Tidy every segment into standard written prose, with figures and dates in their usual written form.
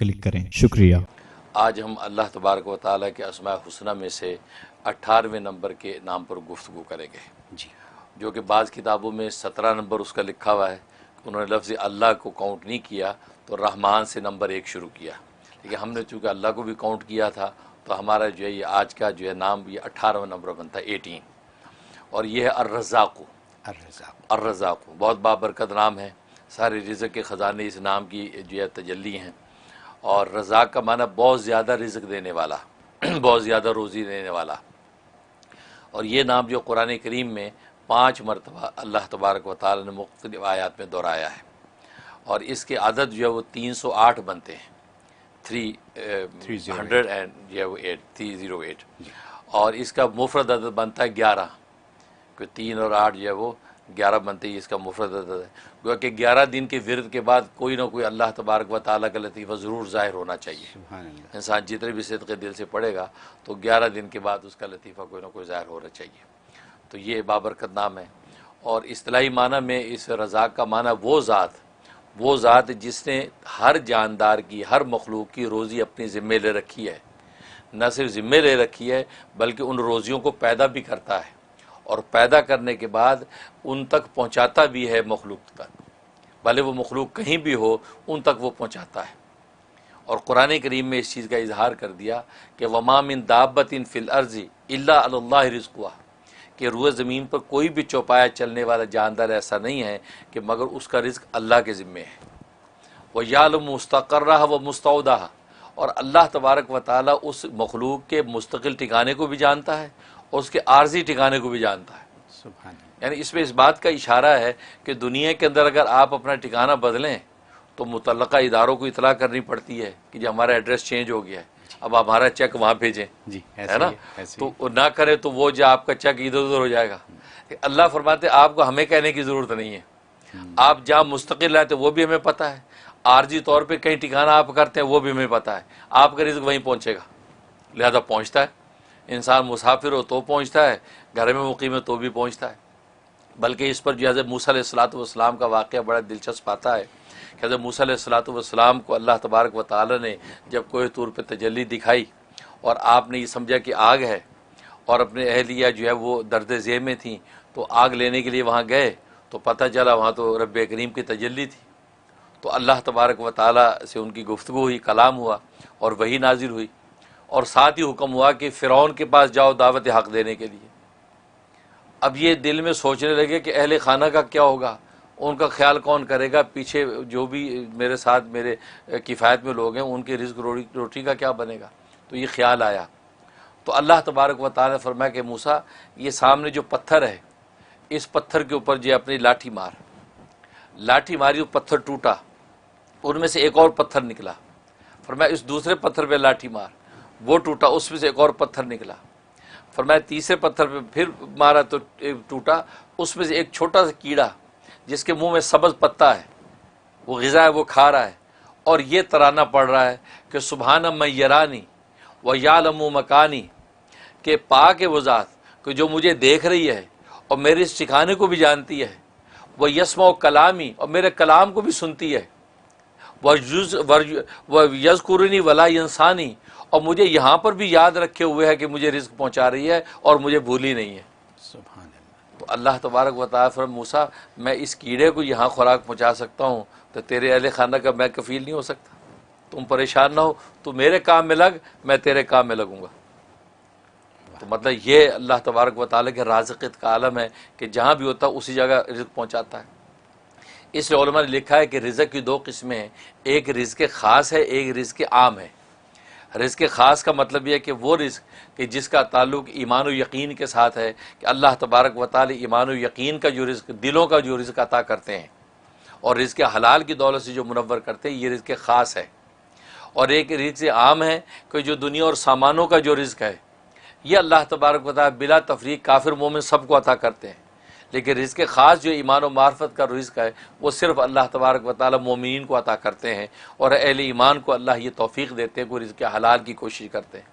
Click کریں۔ شکریہ۔ آج ہم اللہ تبارک و تعالیٰ کے اسماء الحسنہ میں سے 18ویں نمبر کے نام پر گفتگو کریں گے، جی جو کہ بعض کتابوں میں 17 نمبر اس کا لکھا ہوا ہے۔ انہوں نے لفظ اللہ کو کاؤنٹ نہیں کیا تو رحمان سے نمبر 1 شروع کیا، لیکن ہم نے چونکہ اللہ کو بھی کاؤنٹ کیا تھا تو ہمارا جو ہے یہ آج کا جو ہے نام یہ 18واں نمبر بنتا ہے، 18۔ اور یہ ہے الرزاق۔ الرزاق، الرزاق بہت بابرکت نام ہے، سارے رزق کے خزانے اس نام کی جو ہے تجلی ہیں۔ اور رزاق کا معنی بہت زیادہ رزق دینے والا، بہت زیادہ روزی دینے والا۔ اور یہ نام جو قرآن کریم میں 5 مرتبہ اللہ تبارک و تعالی نے مختلف آیات میں دہرایا ہے، اور اس کے عدد جو ہے وہ 308 بنتے ہیں، 308 اور اس کا مفرد عدد بنتا ہے 11، کہ 3 اور 8 جو ہے وہ 11 بنتے ہی اس کا مفرد عدد ہے۔ گویا کہ 11 دن کے ورد کے بعد کوئی نہ کوئی اللہ تبارک و تعالیٰ کا لطیفہ ضرور ظاہر ہونا چاہیے۔ سبحان اللہ۔ انسان جتنے بھی صدقے دل سے پڑھے گا تو 11 دن کے بعد اس کا لطیفہ کوئی نہ کوئی ظاہر ہونا چاہیے۔ تو یہ بابرکت نام ہے۔ اور اصطلاحی معنی میں اس رزاق کا معنی وہ ذات جس نے ہر جاندار کی، ہر مخلوق کی روزی اپنی ذمہ لے رکھی ہے، نہ صرف ذمہ لے رکھی ہے بلکہ ان روزیوں کو پیدا بھی کرتا ہے، اور پیدا کرنے کے بعد ان تک پہنچاتا بھی ہے مخلوق تک، بھلے وہ مخلوق کہیں بھی ہو ان تک وہ پہنچاتا ہے۔ اور قرآن کریم میں اس چیز کا اظہار کر دیا کہ وما من دابۃ فی الارض الا علی اللہ رزقها، کہ روئے زمین پر کوئی بھی چوپایا چلنے والا جاندار ایسا نہیں ہے کہ مگر اس کا رزق اللہ کے ذمے ہے۔ وَيَعْلَمُ مُسْتَقَرَّهَا وَمُسْتَوْدَعَهَا، اور اللہ تبارک و تعالیٰ اس مخلوق کے مستقل ٹھکانے کو بھی جانتا ہے اور اس کے عارضی ٹھکانے کو بھی جانتا ہے۔ سبحان اللہ۔ یعنی اس میں اس بات کا اشارہ ہے کہ دنیا کے اندر اگر آپ اپنا ٹھکانہ بدلیں تو متعلقہ اداروں کو اطلاع کرنی پڑتی ہے کہ جو ہمارا ایڈریس چینج ہو گیا ہے، اب ہمارا چیک وہاں بھیجیں، جی ہے نا؟ تو نہ کرے تو وہ جو آپ کا چیک ادھر ادھر ہو جائے گا۔ اللہ فرماتے آپ کو ہمیں کہنے کی ضرورت نہیں ہے، آپ جہاں مستقل رہتے وہ بھی ہمیں پتہ ہے، عارضی طور پہ کہیں ٹھکانہ آپ کرتے ہیں وہ بھی ہمیں پتہ ہے، آپ کا رزق وہیں پہنچے گا، لہذا پہنچتا ہے۔ انسان مسافر ہو تو پہنچتا ہے، گھر میں مقیم ہے تو بھی پہنچتا ہے۔ بلکہ اس پر جو حضرت موسیٰ علیہ السلام کا واقعہ بڑا دلچسپ آتا ہے کہ حضرت موسیٰ علیہ السلام کو اللہ تبارک و تعالی نے جب کوہ طور پہ تجلی دکھائی اور آپ نے یہ سمجھا کہ آگ ہے، اور اپنے اہلیہ جو ہے وہ درد ذیل میں تھیں، تو آگ لینے کے لیے وہاں گئے تو پتہ چلا وہاں تو رب کریم کی تجلی تھی۔ تو اللہ تبارک و تعالی سے ان کی گفتگو ہوئی، کلام ہوا اور وحی نازل ہوئی، اور ساتھ ہی حکم ہوا کہ فرعون کے پاس جاؤ دعوت حق دینے کے لیے۔ اب یہ دل میں سوچنے لگے کہ اہل خانہ کا کیا ہوگا، ان کا خیال کون کرے گا، پیچھے جو بھی میرے ساتھ میرے کفایت میں لوگ ہیں ان کے رزق روٹی کا کیا بنے گا۔ تو یہ خیال آیا تو اللہ تبارک و تعالی نے فرمایا کہ موسیٰ یہ سامنے جو پتھر ہے اس پتھر کے اوپر جو اپنی لاٹھی مار، لاٹھی ماری، وہ پتھر ٹوٹا، ان میں سے ایک اور پتھر نکلا، فرمایا اس دوسرے پتھر پہ لاٹھی مار، وہ ٹوٹا، اس میں سے ایک اور پتھر نکلا، فرمایا تیسرے پتھر پہ پھر مارا تو ٹوٹا، اس میں سے ایک چھوٹا سا کیڑا جس کے منہ میں سبز پتا ہے، وہ غذا ہے وہ کھا رہا ہے، اور یہ ترانہ پڑھ رہا ہے کہ سبحان من یرانی و یعلم مکانی، کہ پاک ہے وہ ذات کہ جو مجھے دیکھ رہی ہے اور میرے اس ٹھکانے کو بھی جانتی ہے، وہ یسمع کلامی، اور میرے کلام کو بھی سنتی ہے، وہ یذکرنی ولا ینسانی، اور مجھے یہاں پر بھی یاد رکھے ہوئے ہے کہ مجھے رزق پہنچا رہی ہے اور مجھے بھولی نہیں ہے۔ سبحان اللہ۔ تو اللہ تبارک و تعالیٰ فرمایا موسیٰ میں اس کیڑے کو یہاں خوراک پہنچا سکتا ہوں تو تیرے اہل خانہ کا میں کفیل نہیں ہو سکتا، تم پریشان نہ ہو، تو میرے کام میں لگ، میں تیرے کام میں لگوں گا۔ تو مطلب یہ اللہ تبارک و تعالیٰ کے رازقیت کا عالم ہے کہ جہاں بھی ہوتا ہے اسی جگہ رزق پہنچاتا ہے۔ اس لیے علماء نے لکھا ہے کہ رزق کی 2 قسمیں ہیں، ایک رزق خاص ہے، ایک رزق عام ہے۔ رزق خاص کا مطلب یہ ہے کہ وہ رزق کہ جس کا تعلق ایمان و یقین کے ساتھ ہے، کہ اللہ تبارک و تعالی ایمان و یقین کا جو رزق، دلوں کا جو رزق عطا کرتے ہیں اور رزق حلال کی دولت سے جو منور کرتے ہیں، یہ رزق خاص ہے۔ اور ایک رزق عام ہے کہ جو دنیا اور سامانوں کا جو رزق ہے، یہ اللہ تبارک و تعالی بلا تفریق کافر مومن سب کو عطا کرتے ہیں، لیکن رزق خاص جو ایمان و معرفت کا رزق ہے وہ صرف اللہ تبارک و تعالی مومنین کو عطا کرتے ہیں، اور اہل ایمان کو اللہ یہ توفیق دیتے ہیں کہ وہ رزق حلال کی کوشش کرتے ہیں۔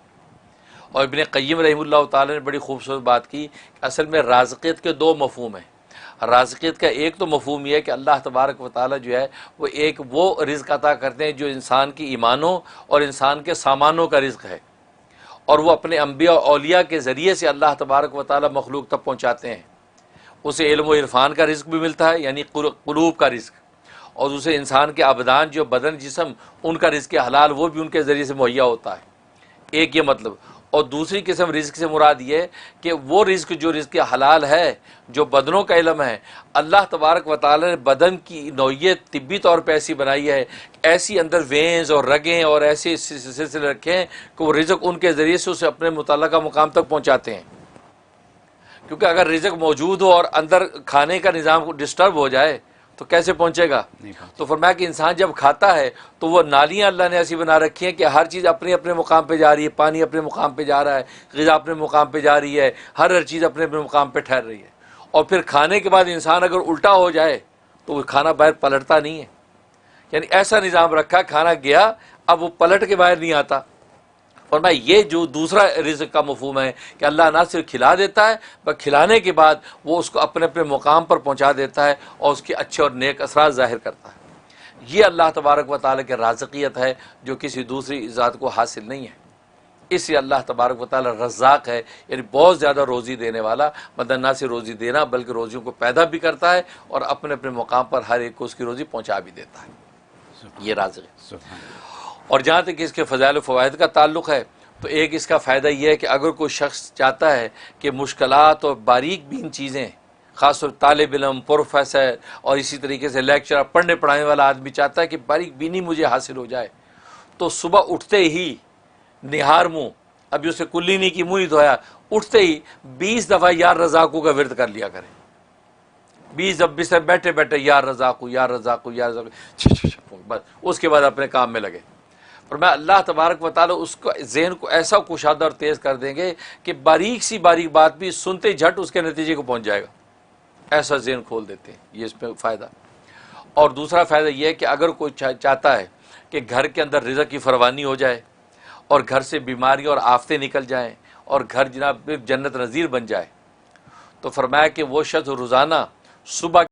اور ابن قیم رحمہ اللہ تعالی نے بڑی خوبصورت بات کی کہ اصل میں رازقیت کے 2 مفہوم ہیں، رازقیت کا ایک تو مفہوم یہ ہے کہ اللہ تبارک و تعالیٰ جو ہے وہ رزق عطا کرتے ہیں جو انسان کی ایمانوں اور انسان کے سامانوں کا رزق ہے، اور وہ اپنے انبیاء اور اولیاء کے ذریعے سے اللہ تبارک و تعالیٰ مخلوق تک پہنچاتے ہیں۔ اسے علم و عرفان کا رزق بھی ملتا ہے، یعنی قلوب کا رزق، اور اسے انسان کے ابدان جو بدن جسم ان کا رزق حلال وہ بھی ان کے ذریعے سے مہیا ہوتا ہے، ایک یہ مطلب۔ اور دوسری قسم رزق سے مراد یہ ہے کہ وہ رزق جو رزق حلال ہے، جو بدنوں کا علم ہے، اللہ تبارک و تعالیٰ نے بدن کی نوعیت طبی طور پہ ایسی بنائی ہے، ایسی اندر وینز اور رگیں اور ایسے سلسلے رکھے ہیں کہ وہ رزق ان کے ذریعے سے اسے اپنے متعلقہ مقام تک پہنچاتے ہیں۔ کیونکہ اگر رزق موجود ہو اور اندر کھانے کا نظام ڈسٹرب ہو جائے تو کیسے پہنچے گا؟ تو فرمایا کہ انسان جب کھاتا ہے تو وہ نالیاں اللہ نے ایسی بنا رکھی ہیں کہ ہر چیز اپنے اپنے مقام پہ جا رہی ہے، پانی اپنے مقام پہ جا رہا ہے، غذا اپنے مقام پہ جا رہی ہے، ہر چیز اپنے اپنے مقام پہ ٹھہر رہی ہے۔ اور پھر کھانے کے بعد انسان اگر الٹا ہو جائے تو وہ کھانا باہر پلٹتا نہیں ہے، یعنی ایسا نظام رکھا، کھانا گیا اب وہ پلٹ کے باہر نہیں آتا۔ اور میں یہ جو دوسرا رزق کا مفہوم ہے کہ اللہ نہ صرف کھلا دیتا ہے بلکہ کھلانے کے بعد وہ اس کو اپنے اپنے مقام پر پہنچا دیتا ہے اور اس کے اچھے اور نیک اثرات ظاہر کرتا ہے۔ یہ اللہ تبارک و تعالیٰ کی رازقیت ہے جو کسی دوسری ذات کو حاصل نہیں ہے۔ اس لیے اللہ تبارک و تعالیٰ رزاق ہے، یعنی بہت زیادہ روزی دینے والا، مطلب نہ صرف روزی دینا بلکہ روزیوں کو پیدا بھی کرتا ہے اور اپنے اپنے مقام پر ہر ایک کو اس کی روزی پہنچا بھی دیتا ہے۔ یہ رازق ہے۔ اور جہاں تک اس کے فضائل و فوائد کا تعلق ہے تو ایک اس کا فائدہ یہ ہے کہ اگر کوئی شخص چاہتا ہے کہ مشکلات اور باریک بین چیزیں، خاص طور طالب علم، پروفیسر اور اسی طریقے سے لیکچرر، پڑھنے پڑھانے والا آدمی چاہتا ہے کہ باریک بینی مجھے حاصل ہو جائے، تو صبح اٹھتے ہی نہار منہ، ابھی اسے کلی نہیں کی، منہ نہیں دھویا، اٹھتے ہی 20 دفعہ یا رزاقو کا ورد کر لیا کرے۔ 20 دفعہ بستر بیٹھے بیٹھے یا رزاقو یا رزاقو یا رزاقو، بس اس کے بعد اپنے کام میں لگے۔ اور میں اللہ تبارک و تعالیٰ اس کو ذہن کو ایسا کشادہ اور تیز کر دیں گے کہ باریک سی باریک بات بھی سنتے جھٹ اس کے نتیجے کو پہنچ جائے گا، ایسا ذہن کھول دیتے ہیں۔ یہ اس میں فائدہ۔ اور دوسرا فائدہ یہ ہے کہ اگر کوئی چاہتا ہے کہ گھر کے اندر رزق کی فراوانی ہو جائے اور گھر سے بیماریاں اور آفتیں نکل جائیں اور گھر جناب جنت نظیر بن جائے، تو فرمایا کہ وہ شخص روزانہ صبح